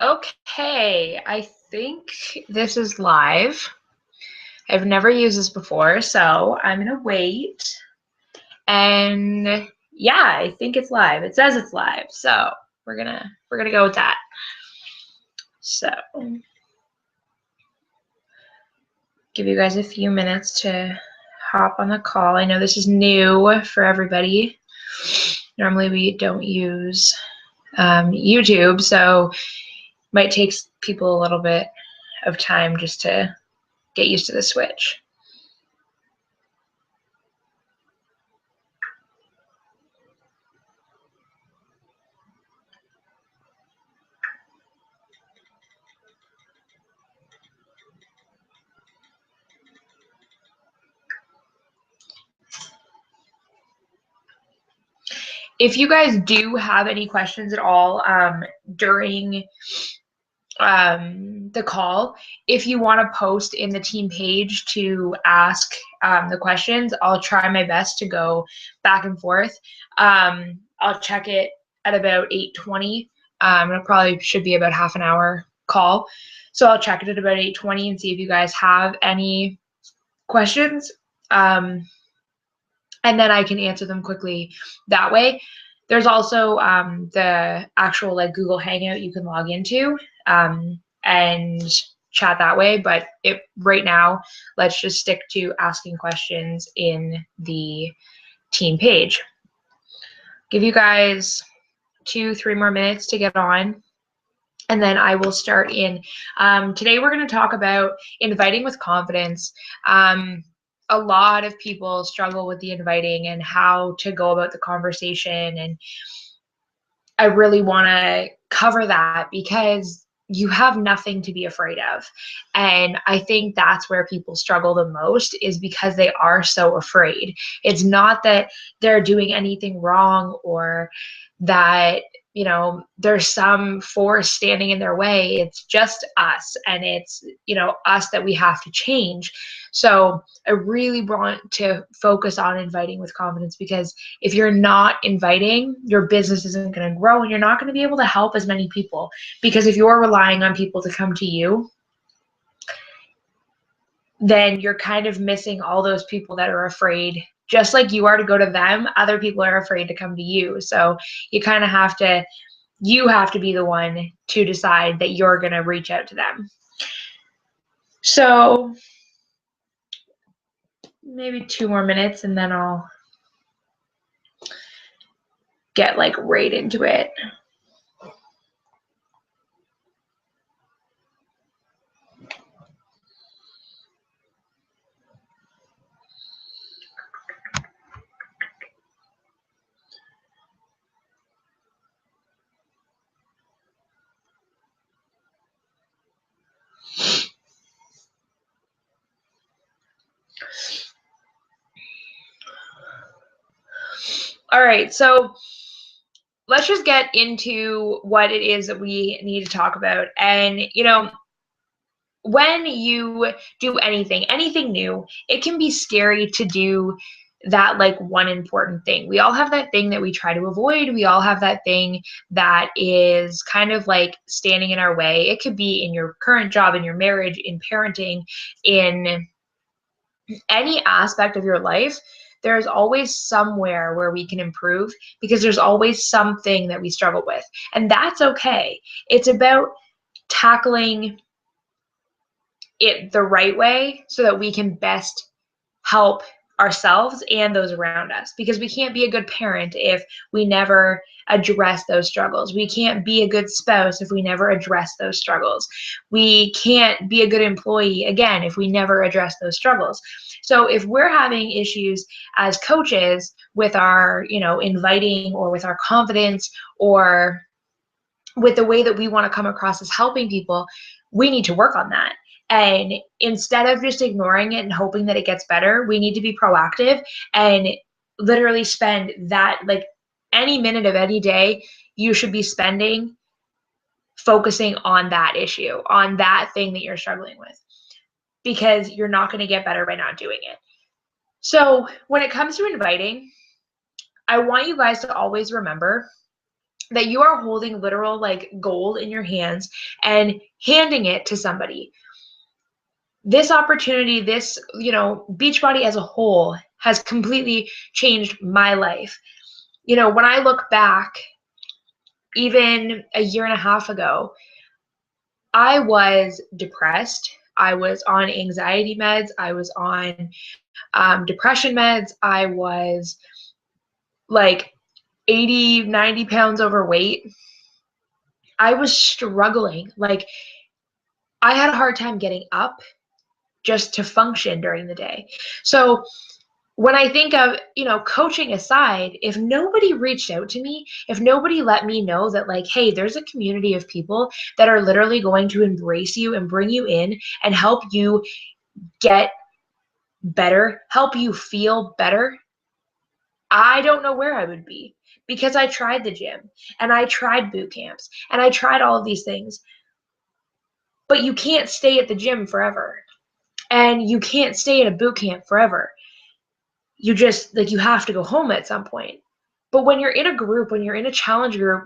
Okay, I think this is live. I've never used this before, so I'm gonna wait. And yeah, I think it's live. It says it's live, so we're gonna go with that. So give you guys a few minutes to hop on the call. I know this is new for everybody. Normally we don't use YouTube, so it might take people a little bit of time just to get used to the switch. If you guys do have any questions at all during the call, if you want to post in the team page to ask the questions, I'll try my best to go back and forth. I'll check it at about 8:20. It probably should be about half an hour call. So I'll check it at about 8:20 and see if you guys have any questions. And then I can answer them quickly that way. There's also the actual like Google Hangout you can log into and chat that way. But right now, let's just stick to asking questions in the team page. Give you guys 2-3 more minutes to get on. And then I will start in. Today we're going to talk about inviting with confidence. A lot of people struggle with the inviting and how to go about the conversation. And I really want to cover that because you have nothing to be afraid of. And I think that's where people struggle the most, is because they are so afraid. It's not that they're doing anything wrong or that there's some force standing in their way. It's just us, and it's us that we have to change. So I really want to focus on inviting with confidence, because if you're not inviting, your business isn't going to grow and you're not going to be able to help as many people. Because if you're relying on people to come to you, then you're kind of missing all those people that are afraid. Just like you are to go to them, other people are afraid to come to you. So you kind of have to be the one to decide that you're going to reach out to them. So maybe 2 more minutes and then I'll get like right into it. All right, so let's just get into what it is that we need to talk about. And, when you do anything new, it can be scary to do that like one important thing. We all have that thing that we try to avoid. We all have that thing that is kind of like standing in our way. It could be in your current job, in your marriage, in parenting, in any aspect of your life. There's always somewhere where we can improve, because there's always something that we struggle with. And that's okay. It's about tackling it the right way so that we can best help ourselves and those around us, because we can't be a good parent if we never address those struggles. We can't be a good spouse if we never address those struggles. We can't be a good employee, again, if we never address those struggles. So if we're having issues as coaches with our, inviting, or with our confidence, or with the way that we want to come across as helping people, we need to work on that. And instead of just ignoring it and hoping that it gets better, we need to be proactive and literally spend that, like, any minute of any day you should be spending focusing on that issue, on that thing that you're struggling with, because you're not going to get better by not doing it. So when it comes to inviting, I want you guys to always remember that you are holding literal like gold in your hands and handing it to somebody. This opportunity, this, Beachbody as a whole has completely changed my life. When I look back, even a year and a half ago, I was depressed. I was on anxiety meds. I was on depression meds. I was like 80, 90 pounds overweight. I was struggling. Like, I had a hard time getting up just to function during the day. So when I think of, coaching aside, if nobody reached out to me, if nobody let me know that like, hey, there's a community of people that are literally going to embrace you and bring you in and help you get better, help you feel better, I don't know where I would be, because I tried the gym and I tried boot camps and I tried all of these things. But you can't stay at the gym forever, and you can't stay at a boot camp forever. You just like, you have to go home at some point. But when you're in a group, when you're in a challenge group,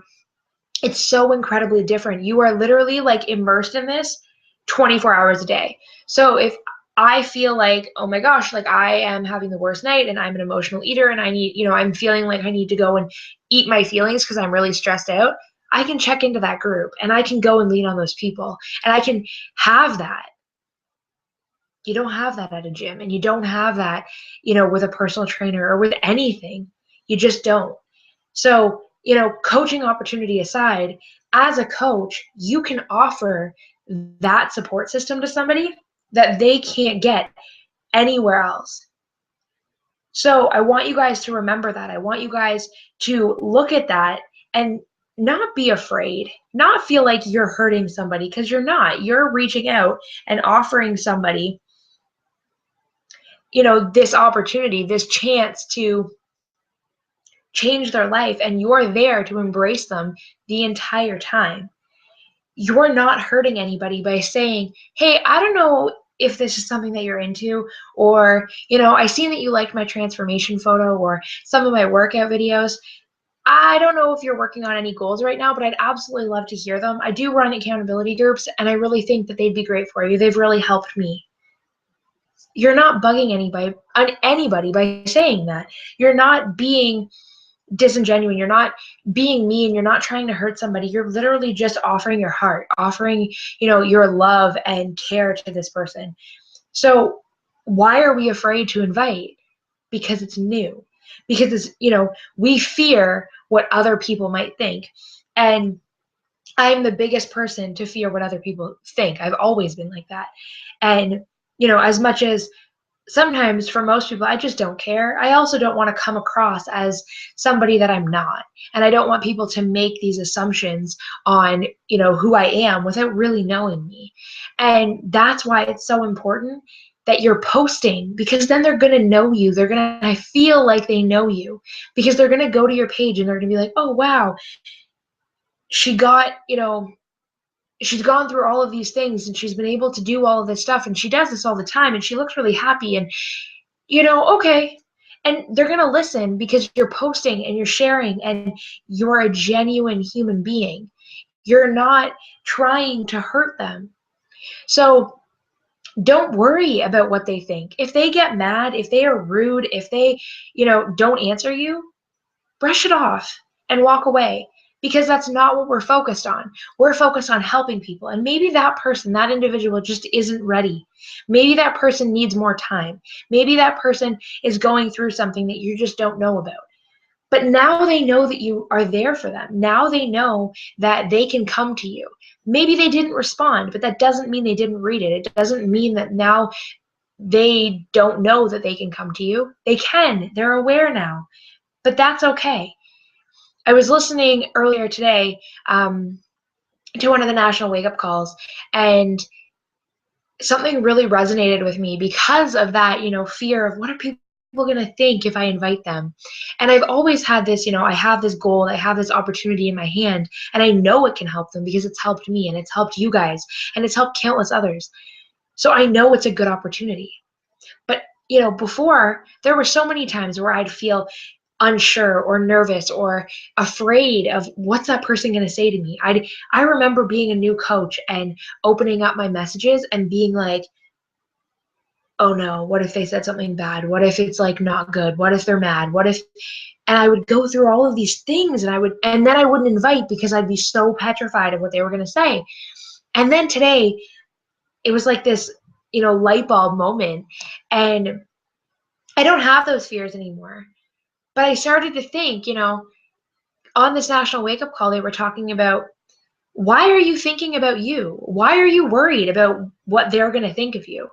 it's so incredibly different. You are literally like immersed in this 24 hours a day. So if I feel like, oh my gosh, like I am having the worst night and I'm an emotional eater and I need, I'm feeling like I need to go and eat my feelings because I'm really stressed out, I can check into that group and I can go and lean on those people and I can have that. You don't have that at a gym, and you don't have that, with a personal trainer or with anything. You just don't. So, coaching opportunity aside, as a coach, you can offer that support system to somebody that they can't get anywhere else. So I want you guys to remember that. I want you guys to look at that and not be afraid, not feel like you're hurting somebody, because you're not. You're reaching out and offering somebody, this opportunity, this chance to change their life, and you're there to embrace them the entire time. You're not hurting anybody by saying, hey, I don't know if this is something that you're into, or, I seen that you liked my transformation photo or some of my workout videos. I don't know if you're working on any goals right now, but I'd absolutely love to hear them. I do run accountability groups, and I really think that they'd be great for you. They've really helped me. You're not bugging anybody by saying that. You're not being disingenuous. You're not being mean. You're not trying to hurt somebody. You're literally just offering your heart, offering, your love and care to this person. So why are we afraid to invite? Because it's new. Because it's, we fear what other people might think. And I'm the biggest person to fear what other people think. I've always been like that. And, as much as sometimes for most people, I just don't care. I also don't want to come across as somebody that I'm not. And I don't want people to make these assumptions on, who I am without really knowing me. And that's why it's so important that you're posting, because then they're going to know you. They're going to feel like they know you, because they're going to go to your page and they're going to be like, oh, wow, she got, she's gone through all of these things and she's been able to do all of this stuff and she does this all the time and she looks really happy and, okay. And they're going to listen because you're posting and you're sharing and you're a genuine human being. You're not trying to hurt them. So don't worry about what they think. If they get mad, if they are rude, if they, don't answer you, brush it off and walk away, because that's not what we're focused on. We're focused on helping people. And maybe that person, that individual just isn't ready. Maybe that person needs more time. Maybe that person is going through something that you just don't know about. But now they know that you are there for them. Now they know that they can come to you. Maybe they didn't respond, but that doesn't mean they didn't read it. It doesn't mean that now they don't know that they can come to you. They can. They're aware now. But that's okay. I was listening earlier today to one of the national wake-up calls, and something really resonated with me because of that, fear of what are people going to think if I invite them. And I've always had this, I have this goal, I have this opportunity in my hand, and I know it can help them because it's helped me and it's helped you guys and it's helped countless others. So I know it's a good opportunity. But, before, there were so many times where I'd feel unsure or nervous or afraid of what's that person going to say to me. I remember being a new coach and opening up my messages and being like, oh no, what if they said something bad? What if it's like not good? What if they're mad? What if, and I would go through all of these things and then I wouldn't invite because I'd be so petrified of what they were going to say. And then today it was like this, light bulb moment, and I don't have those fears anymore. But I started to think, on this national wake up call, they were talking about, why are you thinking about you? Why are you worried about what they're going to think of you?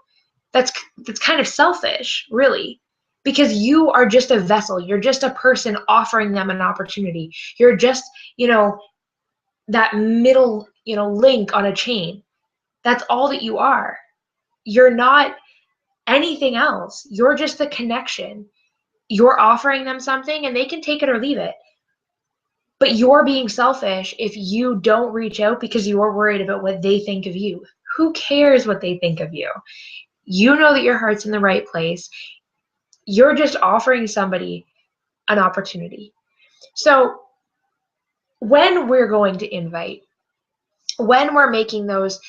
That's kind of selfish, really, because you are just a vessel. You're just a person offering them an opportunity. You're just, that middle, link on a chain. That's all that you are. You're not anything else. You're just the connection. You're offering them something and they can take it or leave it. But you're being selfish if you don't reach out because you're worried about what they think of you. Who cares what they think of you? You know that your heart's in the right place. You're just offering somebody an opportunity. So when we're going to invite, when we're making those,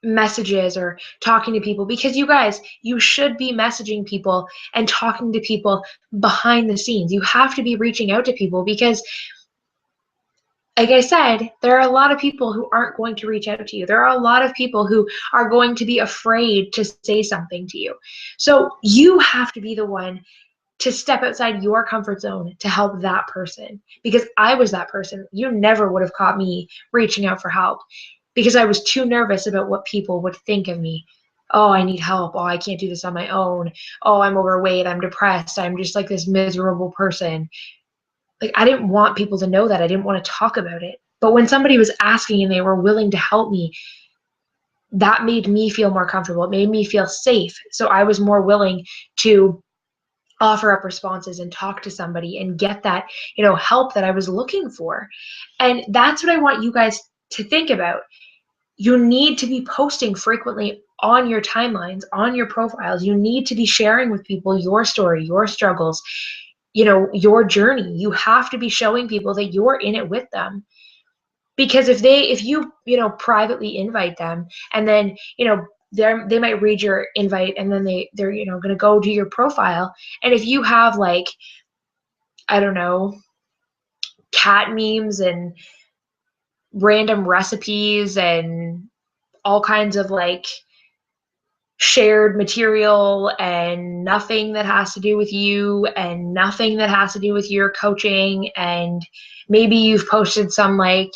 messages or talking to people, because you guys, you should be messaging people and talking to people behind the scenes. You have to be reaching out to people because, like I said, there are a lot of people who aren't going to reach out to you. There are a lot of people who are going to be afraid to say something to you. So you have to be the one to step outside your comfort zone to help that person, because I was that person. You never would have caught me reaching out for help because I was too nervous about what people would think of me. Oh, I need help. Oh, I can't do this on my own. Oh, I'm overweight. I'm depressed. I'm just like this miserable person. Like, I didn't want people to know that. I didn't want to talk about it. But when somebody was asking and they were willing to help me, that made me feel more comfortable. It made me feel safe. So I was more willing to offer up responses and talk to somebody and get that, help that I was looking for. And that's what I want you guys to think about. You need to be posting frequently on your timelines, on your profiles. You need to be sharing with people your story, your struggles, your journey. You have to be showing people that you're in it with them. Because if you, privately invite them and then, they might read your invite and then they're going to go to your profile. And if you have like, I don't know, cat memes and random recipes and all kinds of like shared material and nothing that has to do with you and nothing that has to do with your coaching, and maybe you've posted some like,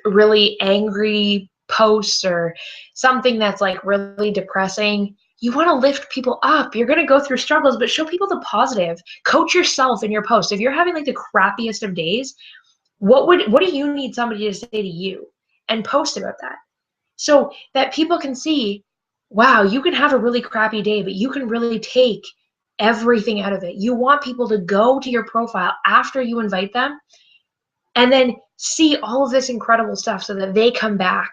really angry posts or something that's like really depressing. You want to lift people up. You're going to go through struggles, but show people the positive. Coach yourself in your post. If you're having like the crappiest of days, what do you need somebody to say to you? And post about that so that people can see, wow, you can have a really crappy day, but you can really take everything out of it. You want people to go to your profile after you invite them and then see all of this incredible stuff so that they come back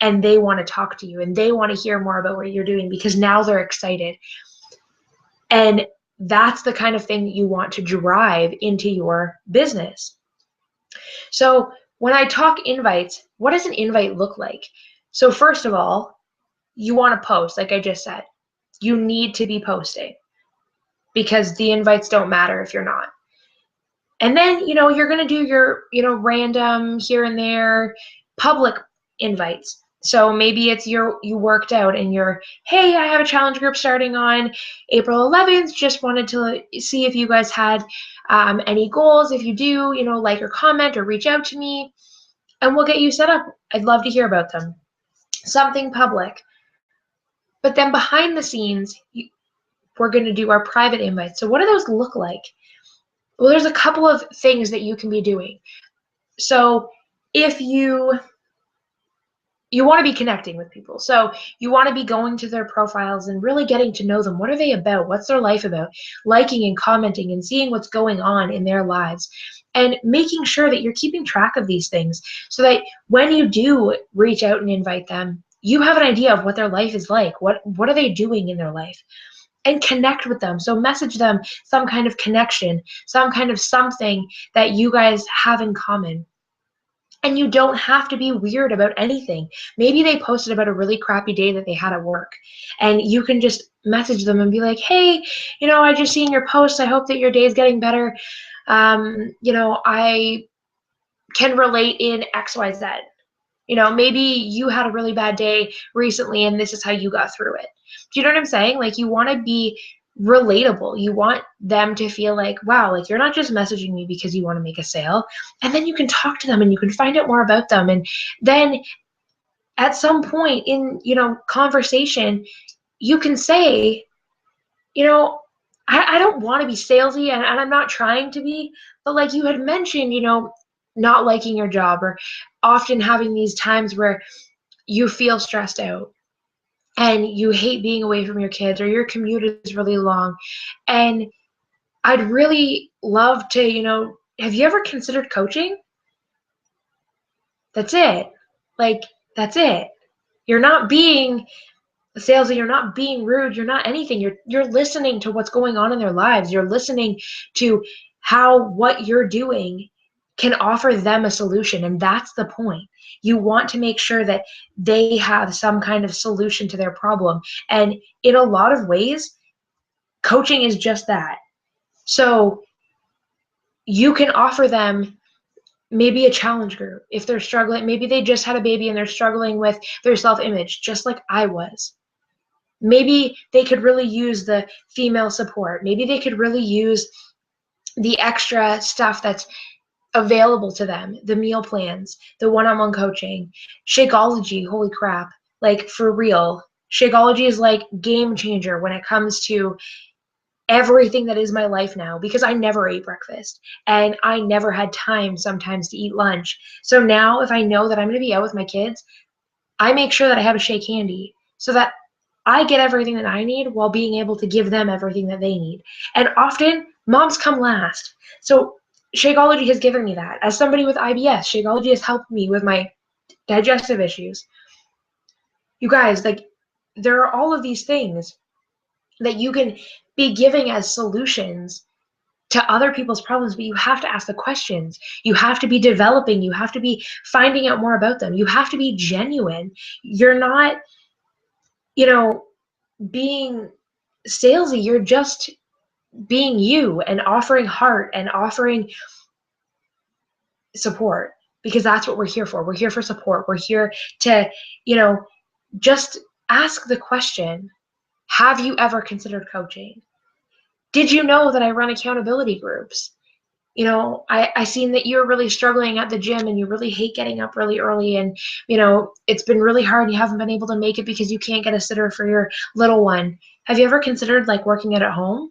and they want to talk to you and they want to hear more about what you're doing because now they're excited. And that's the kind of thing that you want to drive into your business. So when I talk invites, what does an invite look like? So first of all, you want to post, like I just said. You need to be posting because the invites don't matter if you're not. And then, you're going to do your, random here and there public invites. So maybe it's you worked out and you're, hey, I have a challenge group starting on April 11th. Just wanted to see if you guys had any goals. If you do, like or comment or reach out to me and we'll get you set up. I'd love to hear about them. Something public. But then behind the scenes, we're going to do our private invites. So what do those look like? Well, there's a couple of things that you can be doing. So if you want to be connecting with people, so you want to be going to their profiles and really getting to know them. What are they about? What's their life about? Liking and commenting and seeing what's going on in their lives and making sure that you're keeping track of these things so that when you do reach out and invite them, you have an idea of what their life is like. What are they doing in their life? and connect with them. So message them some kind of connection, some kind of something that you guys have in common. And you don't have to be weird about anything. Maybe they posted about a really crappy day that they had at work, and you can just message them and be like, hey, I just seen your post. I hope that your day is getting better. I can relate in XYZ. Maybe you had a really bad day recently and this is how you got through it. Do you know what I'm saying? Like, you want to be relatable. You want them to feel like, wow, like you're not just messaging me because you want to make a sale. And then you can talk to them and you can find out more about them. And then at some point in, conversation, you can say, I don't want to be salesy, and I'm not trying to be, but like you had mentioned, not liking your job, or often having these times where you feel stressed out and you hate being away from your kids, or your commute is really long. And I'd really love to, have you ever considered coaching? That's it. Like, that's it. You're not being salesy, you're not being rude, you're not anything. You're listening to what's going on in their lives. You're listening to how what you're doing can offer them a solution, and that's the point. You want to make sure that they have some kind of solution to their problem. And in a lot of ways, coaching is just that. So you can offer them maybe a challenge group if they're struggling. Maybe they just had a baby and they're struggling with their self-image, just like I was. Maybe they could really use the female support. Maybe they could really use the extra stuff that's available to them, the meal plans, the one-on-one coaching, Shakeology. Holy crap. Like, for real. Shakeology is like game changer when it comes to everything that is my life now, because I never ate breakfast and I never had time sometimes to eat lunch. So now if I know that I'm going to be out with my kids, I make sure that I have a shake handy so that I get everything that I need while being able to give them everything that they need. And often, moms come last. So Shakeology has given me that. As somebody with IBS, Shakeology has helped me with my digestive issues. You guys, like, there are all of these things that you can be giving as solutions to other people's problems, but you have to ask the questions. You have to be developing. You have to be finding out more about them. You have to be genuine. You're not, being salesy. You're just being you and offering heart and offering support, because that's what we're here for. We're here for support. We're here to, just ask the question, have you ever considered coaching? Did you know that I run accountability groups? I seen that you're really struggling at the gym and you really hate getting up really early, and, it's been really hard. You haven't been able to make it because you can't get a sitter for your little one. Have you ever considered like working at home?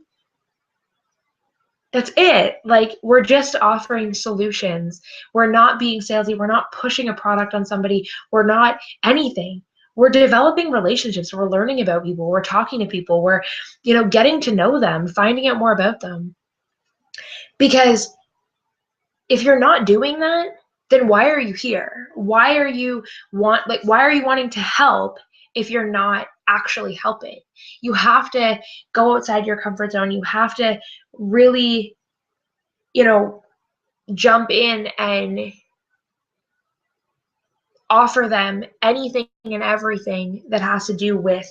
That's it. Like, we're just offering solutions. We're not being salesy. We're not pushing a product on somebody. We're not anything. We're developing relationships. We're learning about people. We're talking to people. We're, getting to know them, finding out more about them. Because if you're not doing that, then why are you here? Why are you wanting to help if you're not actually helping? You have to go outside your comfort zone. You have to really, jump in and offer them anything and everything that has to do with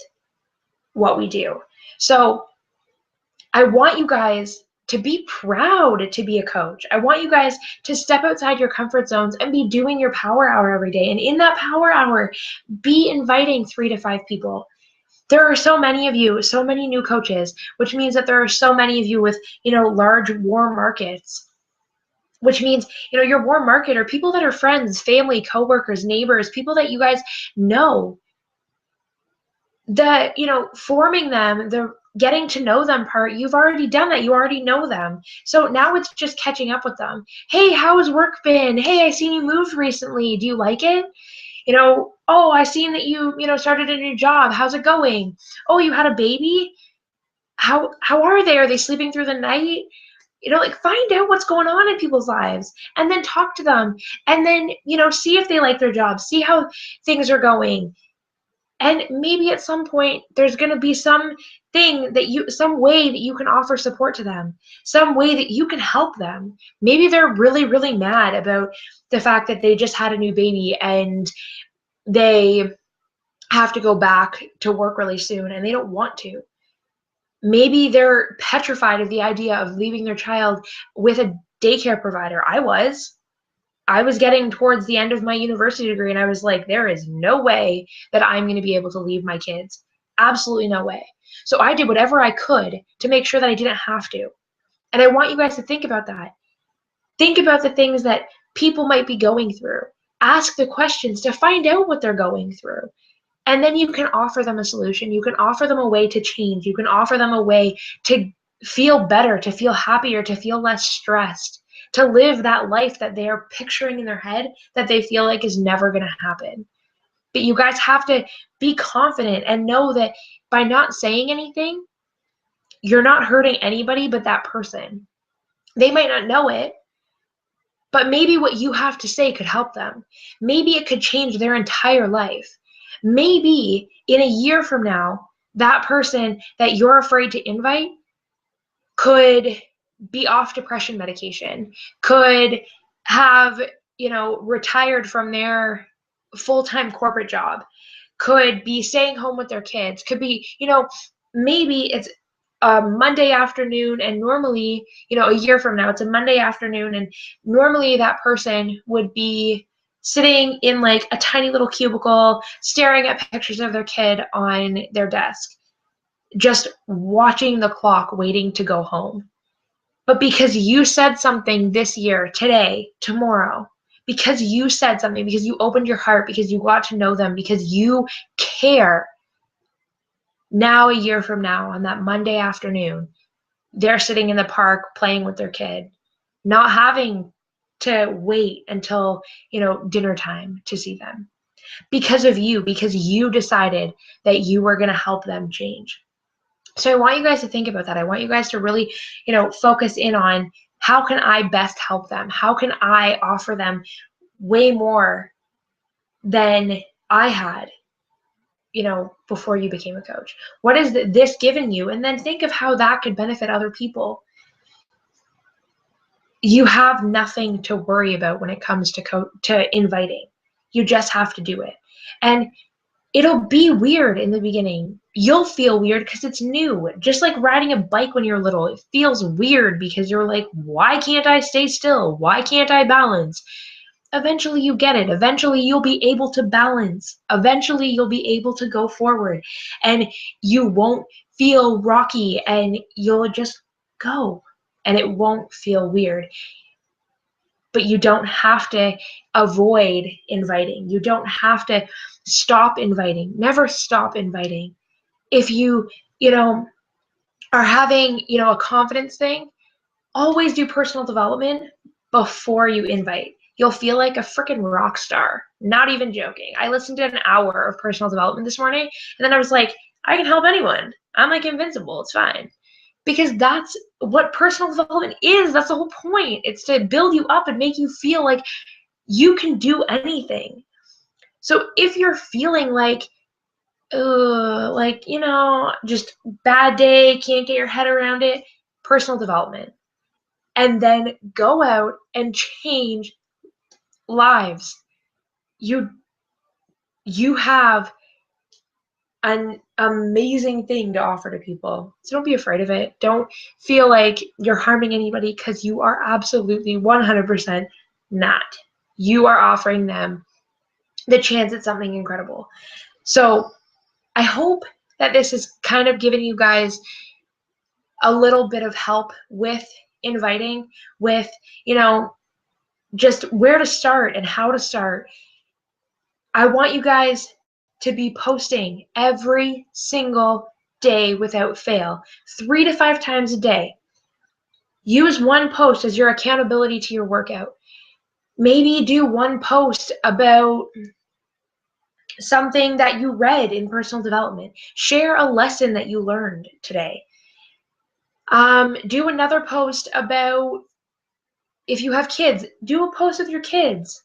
what we do. So I want you guys to be proud to be a coach. I want you guys to step outside your comfort zones and be doing your power hour every day. And in that power hour, be inviting 3 to 5 people. There are so many of you, so many new coaches, which means that there are so many of you with, large warm markets, which means, your warm market are people that are friends, family, coworkers, neighbors, people that you guys know. The, forming them, the getting to know them part, you've already done that. You already know them. So now it's just catching up with them. Hey, how has work been? Hey, I seen you moved recently. Do you like it? Oh, I seen that you, started a new job. How's it going? Oh, you had a baby? How are they? Are they sleeping through the night? Like, find out what's going on in people's lives and then talk to them, and then, see if they like their job, see how things are going. And maybe at some point there's going to be some way that you can offer support to them, some way that you can help them. Maybe they're really, really mad about the fact that they just had a new baby and they have to go back to work really soon and they don't want to. Maybe they're petrified of the idea of leaving their child with a daycare provider. I was getting towards the end of my university degree and I was like, there is no way that I'm going to be able to leave my kids. Absolutely no way. So I did whatever I could to make sure that I didn't have to. And I want you guys to think about that. Think about the things that people might be going through. Ask the questions to find out what they're going through. And then you can offer them a solution. You can offer them a way to change. You can offer them a way to feel better, to feel happier, to feel less stressed, to live that life that they are picturing in their head that they feel like is never going to happen. But you guys have to be confident and know that by not saying anything, you're not hurting anybody but that person. They might not know it, but maybe what you have to say could help them. Maybe it could change their entire life. Maybe in a year from now, that person that you're afraid to invite could be off depression medication, could have, retired from their full-time corporate job, could be staying home with their kids, could be, maybe it's a Monday afternoon and normally, a year from now, it's a Monday afternoon and normally that person would be sitting in like a tiny little cubicle, staring at pictures of their kid on their desk, just watching the clock, waiting to go home. But because you said something this year, today, tomorrow, because you said something, because you opened your heart, because you got to know them, because you care, now a year from now, on that Monday afternoon, they're sitting in the park playing with their kid, not having to wait until, dinner time to see them. Because of you, because you decided that you were going to help them change. So I want you guys to think about that. I want you guys to really, focus in on how can I best help them? How can I offer them way more than I had, before you became a coach? What is this given you? And then think of how that could benefit other people. You have nothing to worry about when it comes to inviting. You just have to do it. And it'll be weird in the beginning. You'll feel weird because it's new. Just like riding a bike when you're little, it feels weird because you're like, why can't I stay still? Why can't I balance? Eventually you get it. Eventually you'll be able to balance. Eventually you'll be able to go forward and you won't feel rocky and you'll just go and it won't feel weird. But you don't have to avoid inviting. You don't have to stop inviting. Never stop inviting. If you, are having, a confidence thing, always do personal development before you invite. You'll feel like a freaking rock star. Not even joking. I listened to an hour of personal development this morning, and then I was like, I can help anyone. I'm like invincible. It's fine. Because that's what personal development is. That's the whole point. It's to build you up and make you feel like you can do anything. So if you're feeling like, just bad day, can't get your head around it, personal development. And then go out and change lives. You have an amazing thing to offer to people. So don't be afraid of it. Don't feel like you're harming anybody because you are absolutely 100% not. You are offering them the chance at something incredible. So I hope that this has kind of given you guys a little bit of help with inviting, with, just where to start and how to start. I want you guys to be posting every single day without fail, 3 to 5 times a day. Use one post as your accountability to your workout. Maybe do one post about something that you read in personal development. Share a lesson that you learned today. Do another post about, if you have kids, do a post with your kids.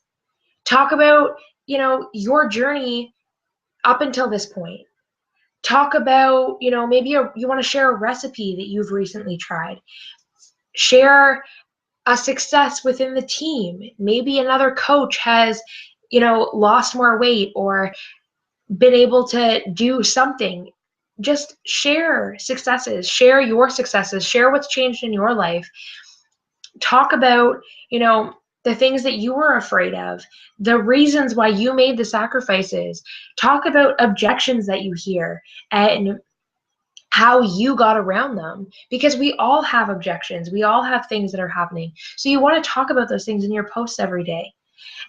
Talk about, your journey up until this point. Talk about, maybe you want to share a recipe that you've recently tried. Share a success within the team. Maybe another coach has, lost more weight or been able to do something. Just share successes, share your successes, share what's changed in your life. Talk about, the things that you were afraid of, the reasons why you made the sacrifices. Talk about objections that you hear and how you got around them, because we all have objections. We all have things that are happening. So you want to talk about those things in your posts every day.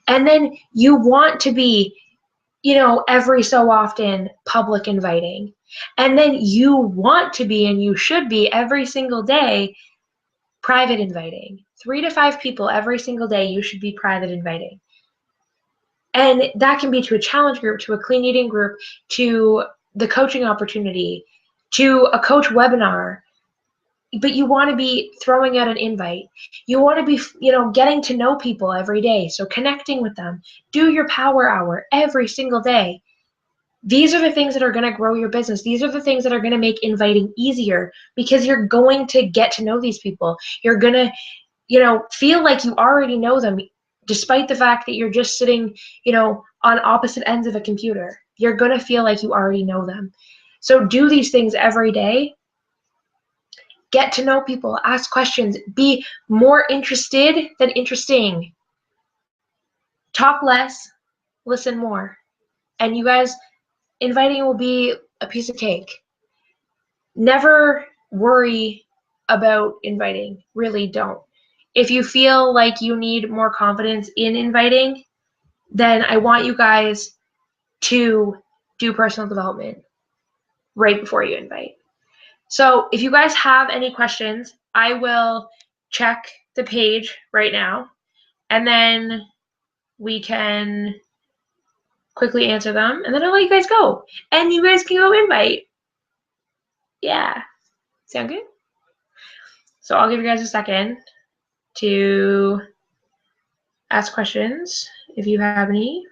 And then you want to be, every so often public inviting. And then you want to be, and you should be every single day, private inviting. 3 to 5 people every single day you should be private inviting. And that can be to a challenge group, to a clean eating group, to the coaching opportunity, to a coach webinar. But you want to be throwing out an invite. You want to be, getting to know people every day. So connecting with them. Do your power hour every single day. These are the things that are going to grow your business. These are the things that are going to make inviting easier, because you're going to get to know these people. You're going to, feel like you already know them, despite the fact that you're just sitting, on opposite ends of a computer. You're going to feel like you already know them. So do these things every day. Get to know people, ask questions, be more interested than interesting. Talk less, listen more. And you guys, inviting will be a piece of cake. Never worry about inviting. Really don't. If you feel like you need more confidence in inviting, then I want you guys to do personal development right before you invite. So if you guys have any questions, I will check the page right now, and then we can quickly answer them, and then I'll let you guys go. And you guys can go invite. Yeah. Sound good? So I'll give you guys a second to ask questions if you have any.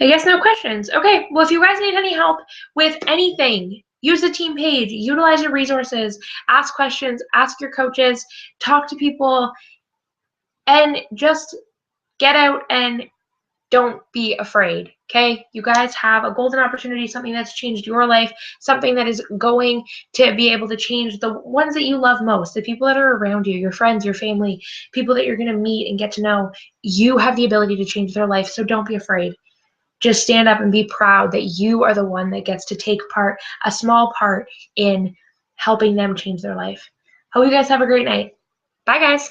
I guess no questions. Okay, well, if you guys need any help with anything, use the team page, utilize your resources, ask questions, ask your coaches, talk to people, and just get out and don't be afraid, okay? You guys have a golden opportunity, something that's changed your life, something that is going to be able to change the ones that you love most, the people that are around you, your friends, your family, people that you're going to meet and get to know. You have the ability to change their life, so don't be afraid. Just stand up and be proud that you are the one that gets to take part, a small part, in helping them change their life. Hope you guys have a great night. Bye, guys.